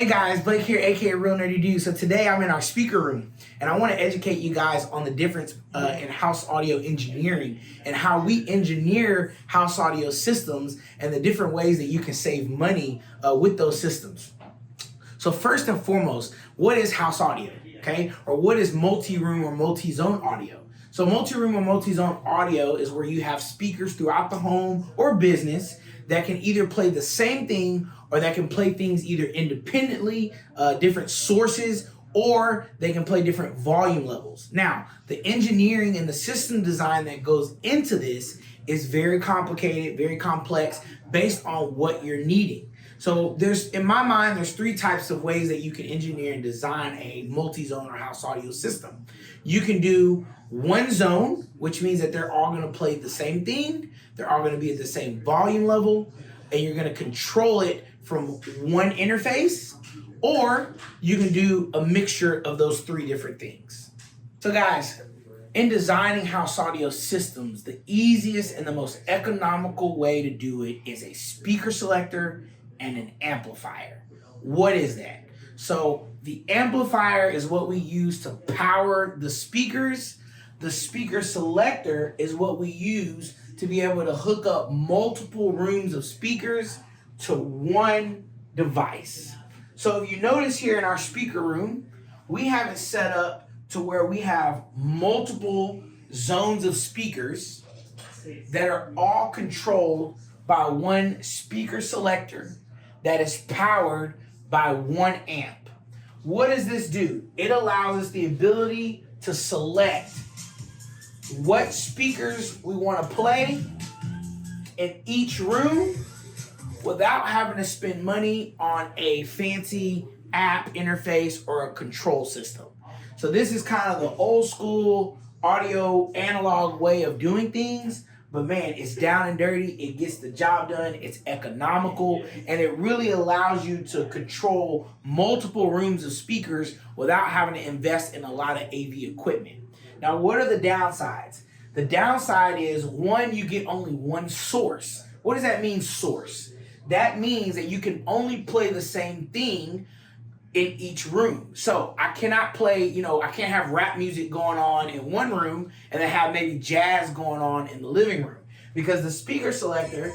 Hey guys, Blake here, aka Real Nerdy Dude. So today I'm in our speaker room, and I want to educate you guys on the difference in house audio engineering and how we engineer house audio systems and the different ways that you can save money with those systems. So first and foremost, what is house audio? Okay, or what is multi-room or multi-zone audio? So multi-room or multi-zone audio is where you have speakers throughout the home or business that can either play the same thing or that can play things either independently, different sources, or they can play different volume levels. Now, the engineering and the system design that goes into this is very complicated, very complex, based on what you're needing. So in my mind, there's three types of ways that you can engineer and design a multi-zone or house audio system. You can do one zone, which means that they're all going to play the same thing. They're all going to be at the same volume level, and you're going to control it from one interface, or you can do a mixture of those three different things. So guys, in designing house audio systems, the easiest and the most economical way to do it is a speaker selector and an amplifier. What is that? So the amplifier is what we use to power the speakers. The speaker selector is what we use to be able to hook up multiple rooms of speakers to one device. So if you notice here in our speaker room, we have it set up to where we have multiple zones of speakers that are all controlled by one speaker selector that is powered by one amp. What does this do? It allows us the ability to select what speakers we want to play in each room without having to spend money on a fancy app interface or a control system. So this is kind of the old school audio analog way of doing things, but man, it's down and dirty. It gets the job done. It's economical, and it really allows you to control multiple rooms of speakers without having to invest in a lot of AV equipment. Now, what are the downsides? The downside is, one, you get only one source. What does that mean, source? That means that you can only play the same thing in each room. So I cannot play, I can't have rap music going on in one room and then have maybe jazz going on in the living room, because the speaker selector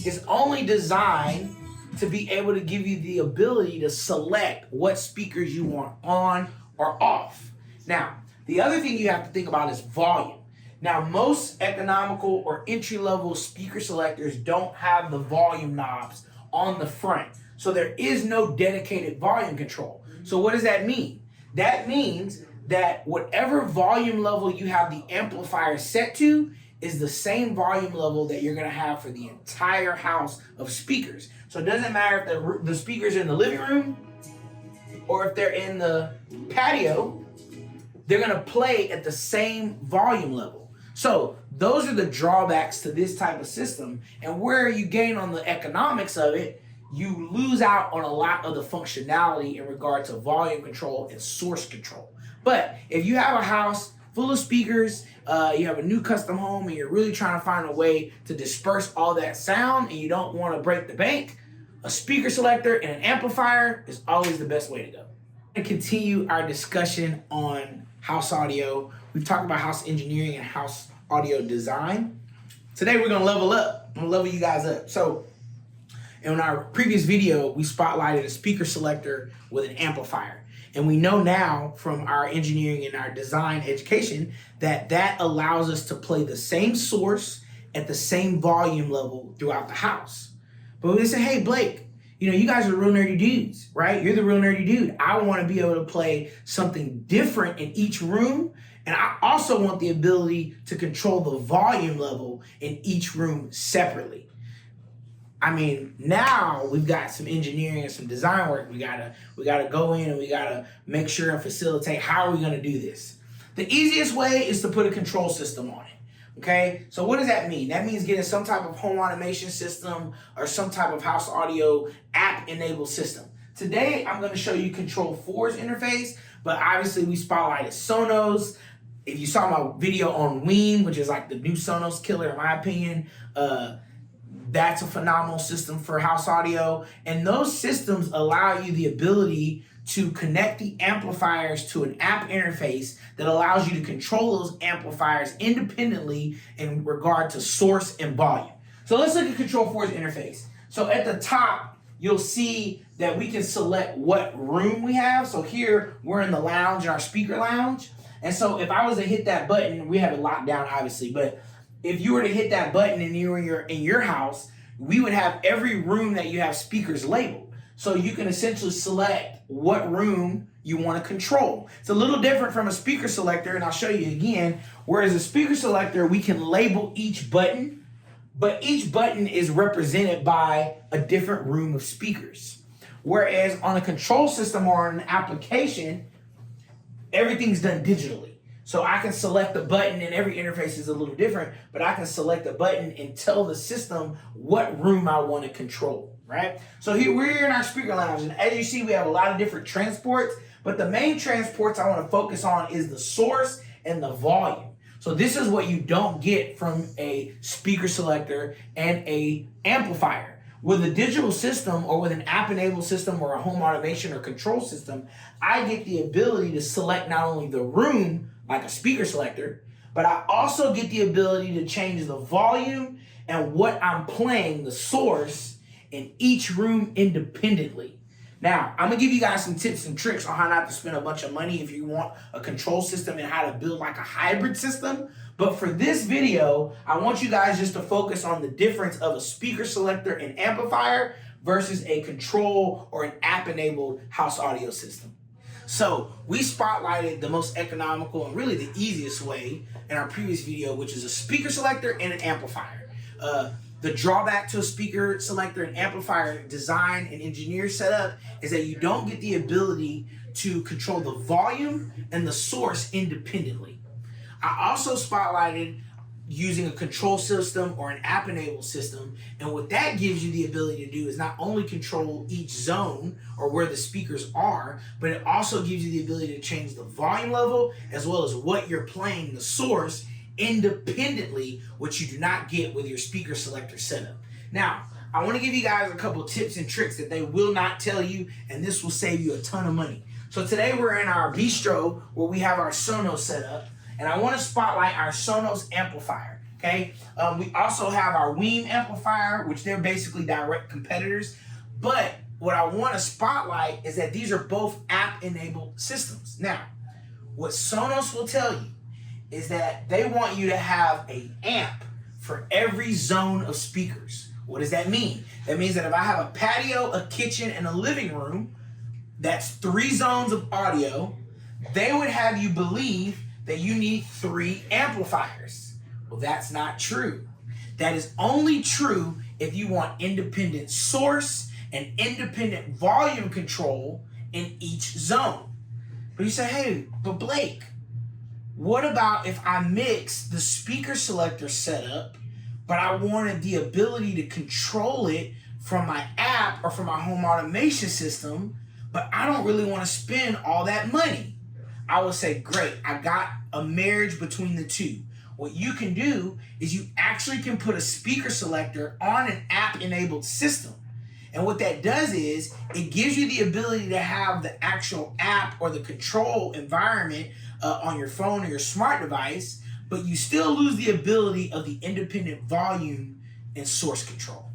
is only designed to be able to give you the ability to select what speakers you want on or off. Now, the other thing you have to think about is volume. Now, most economical or entry-level speaker selectors don't have the volume knobs on the front. So there is no dedicated volume control. So what does that mean? That means that whatever volume level you have the amplifier set to is the same volume level that you're going to have for the entire house of speakers. So it doesn't matter if the speakers are in the living room or if they're in the patio, they're going to play at the same volume level. So those are the drawbacks to this type of system. And where you gain on the economics of it, you lose out on a lot of the functionality in regard to volume control and source control. But if you have a house full of speakers, you have a new custom home, and you're really trying to find a way to disperse all that sound, and you don't want to break the bank, a speaker selector and an amplifier is always the best way to go. And continue our discussion on house audio. We've talked about house engineering and house audio design. Today we're gonna level up. I'm gonna level you guys up. So in our previous video, we spotlighted a speaker selector with an amplifier. And we know now from our engineering and our design education that allows us to play the same source at the same volume level throughout the house. But we say, hey, Blake, you guys are real nerdy dudes, right? You're the real nerdy dude. I want to be able to play something different in each room. And I also want the ability to control the volume level in each room separately. I mean, now we've got some engineering and some design work. We gotta go in and we gotta make sure and facilitate how are we gonna do this. The easiest way is to put a control system on it. Okay, so what does that mean? That means getting some type of home automation system or some type of house audio app-enabled system. Today, I'm going to show you Control 4's interface, but obviously we spotlighted Sonos. If you saw my video on Weem, which is like the new Sonos killer in my opinion, That's a phenomenal system for house audio. And those systems allow you the ability to connect the amplifiers to an app interface that allows you to control those amplifiers independently in regard to source and volume. So let's look at Control4's interface. So at the top, you'll see that we can select what room we have. So here, we're in the lounge, in our speaker lounge. And so if I was to hit that button, we have it locked down obviously, but if you were to hit that button and you were in your house, we would have every room that you have speakers labeled. So you can essentially select what room you want to control. It's a little different from a speaker selector, and I'll show you again. Whereas a speaker selector, we can label each button, but each button is represented by a different room of speakers. Whereas on a control system or an application, everything's done digitally. So I can select the button, and every interface is a little different, but I can select the button and tell the system what room I want to control, right? So here we're in our speaker lounge, and as you see, we have a lot of different transports, but the main transports I want to focus on is the source and the volume. So this is what you don't get from a speaker selector and a amplifier. With a digital system or with an app-enabled system or a home automation or control system, I get the ability to select not only the room, like a speaker selector, but I also get the ability to change the volume and what I'm playing, the source, in each room independently. Now, I'm gonna give you guys some tips and tricks on how not to spend a bunch of money if you want a control system and how to build like a hybrid system. But for this video, I want you guys just to focus on the difference of a speaker selector and amplifier versus a control or an app-enabled house audio system. So we spotlighted the most economical and really the easiest way in our previous video, which is a speaker selector and an amplifier. The drawback to a speaker selector and amplifier design and engineer setup is that you don't get the ability to control the volume and the source independently. I also spotlighted using a control system or an app-enabled system, and what that gives you the ability to do is not only control each zone or where the speakers are, but it also gives you the ability to change the volume level as well as what you're playing, the source, independently, which you do not get with your speaker selector setup. Now, I want to give you guys a couple tips and tricks that they will not tell you, and this will save you a ton of money. So today we're in our bistro where we have our Sonos set up, and I want to spotlight our Sonos amplifier, okay? We also have our Weem amplifier, which they're basically direct competitors, but what I want to spotlight is that these are both app-enabled systems. Now, what Sonos will tell you is that they want you to have an amp for every zone of speakers. What does that mean? That means that if I have a patio, a kitchen, and a living room, that's 3 zones of audio, they would have you believe that you need 3 amplifiers. Well, that's not true. That is only true if you want independent source and independent volume control in each zone. But you say, hey, but Blake, what about if I mix the speaker selector setup, but I wanted the ability to control it from my app or from my home automation system, but I don't really want to spend all that money? I would say, great, I got a marriage between the two. What you can do is you actually can put a speaker selector on an app-enabled system. And what that does is it gives you the ability to have the actual app or the control environment on your phone or your smart device, but you still lose the ability of the independent volume and source control.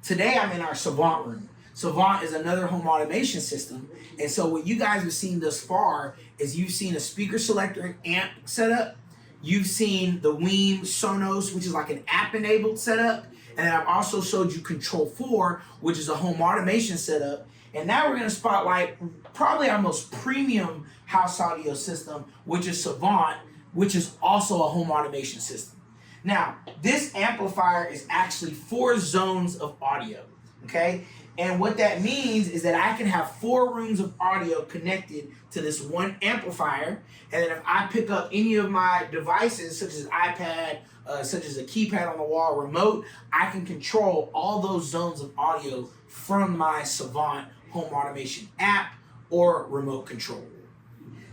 Today I'm in our Savant room. Savant is another home automation system. And so what you guys have seen thus far is you've seen a speaker selector and amp setup. You've seen the Weem Sonos, which is like an app-enabled setup. And then I've also showed you Control4, which is a home automation setup. And now we're going to spotlight probably our most premium house audio system, which is Savant, which is also a home automation system. Now, this amplifier is actually 4 zones of audio, okay? And what that means is that I can have 4 rooms of audio connected to this one amplifier. And then if I pick up any of my devices, such as iPad, such as a keypad on the wall, remote, I can control all those zones of audio from my Savant home automation app or remote control.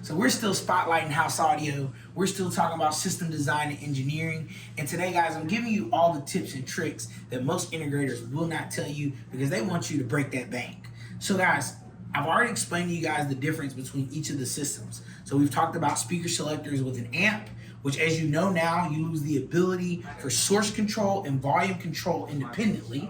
So we're still spotlighting house audio. We're still talking about system design and engineering. And today, guys, I'm giving you all the tips and tricks that most integrators will not tell you because they want you to break that bank. So guys, I've already explained to you guys the difference between each of the systems. So we've talked about speaker selectors with an amp, which, as you know now, you lose the ability for source control and volume control independently.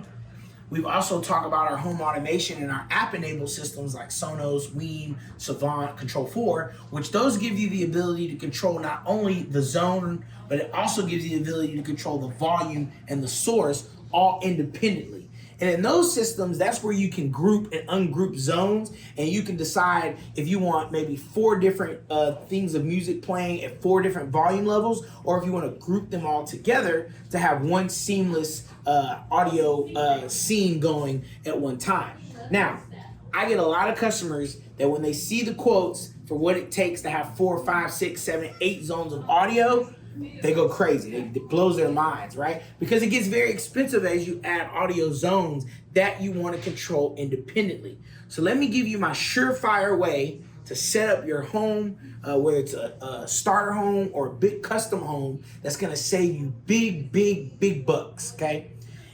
We've also talked about our home automation and our app-enabled systems like Sonos, Weem, Savant, Control 4, which those give you the ability to control not only the zone, but it also gives you the ability to control the volume and the source all independently. And in those systems, that's where you can group and ungroup zones, and you can decide if you want maybe 4 different things of music playing at 4 different volume levels, or if you want to group them all together to have one seamless audio scene going at one time. Now, I get a lot of customers that when they see the quotes for what it takes to have 4, 5, 6, 7, 8 zones of audio, they go crazy. It blows their minds, right? Because it gets very expensive as you add audio zones that you want to control independently. So let me give you my surefire way to set up your home, whether it's a starter home or a big custom home, that's going to save you big bucks, okay?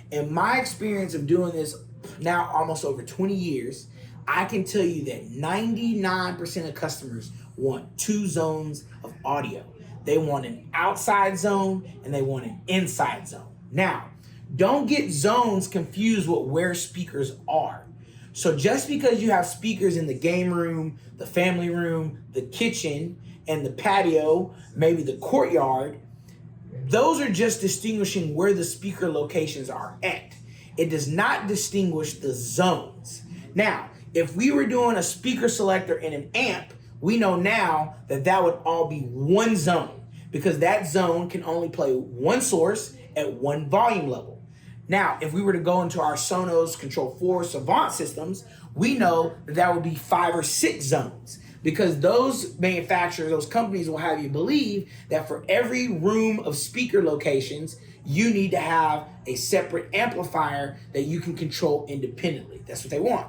In my experience of doing this now almost over 20 years, I can tell you that 99% of customers want 2 zones of audio. They want an outside zone and they want an inside zone. Now, don't get zones confused with where speakers are. So just because you have speakers in the game room, the family room, the kitchen, and the patio, maybe the courtyard, those are just distinguishing where the speaker locations are at. It does not distinguish the zones. Now, if we were doing a speaker selector and an amp, we know now that that would all be one zone because that zone can only play one source at one volume level. Now, if we were to go into our Sonos, Control 4, Savant systems, we know that that would be 5 or 6 zones because those manufacturers, those companies will have you believe that for every room of speaker locations, you need to have a separate amplifier that you can control independently. That's what they want.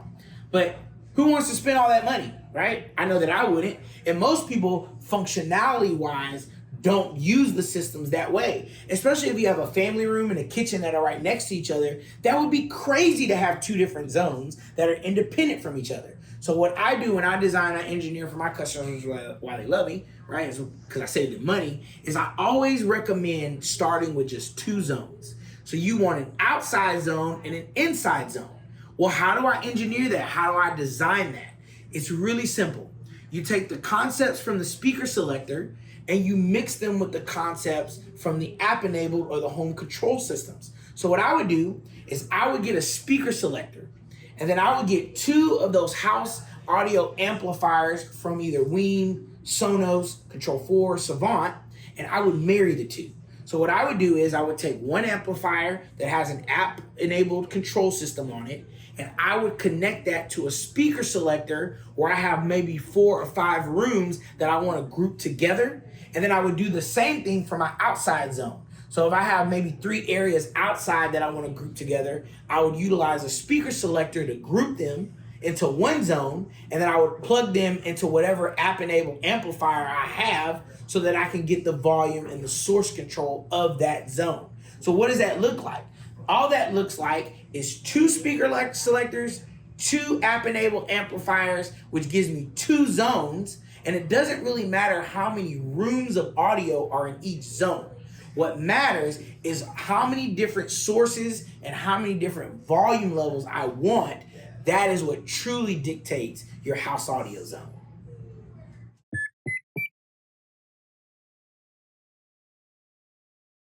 But who wants to spend all that money, right? I know that I wouldn't. And most people, functionality-wise, don't use the systems that way. Especially if you have a family room and a kitchen that are right next to each other. That would be crazy to have 2 different zones that are independent from each other. So what I do when I design and engineer for my customers, why they love me, right, is because I save them money, is I always recommend starting with just 2 zones. So you want an outside zone and an inside zone. Well, how do I engineer that? How do I design that? It's really simple. You take the concepts from the speaker selector and you mix them with the concepts from the app-enabled or the home control systems. So what I would do is I would get a speaker selector, and then I would get 2 of those house audio amplifiers from either Weem, Sonos, Control 4, Savant, and I would marry the 2. So what I would do is I would take one amplifier that has an app-enabled control system on it, and I would connect that to a speaker selector where I have maybe 4 or 5 rooms that I want to group together. And then I would do the same thing for my outside zone. So if I have maybe 3 areas outside that I want to group together, I would utilize a speaker selector to group them into one zone, and then I would plug them into whatever app-enabled amplifier I have so that I can get the volume and the source control of that zone. So what does that look like? All that looks like is 2 speaker selectors, 2 app-enabled amplifiers, which gives me 2 zones, and it doesn't really matter how many rooms of audio are in each zone. What matters is how many different sources and how many different volume levels I want. That is what truly dictates your house audio zone.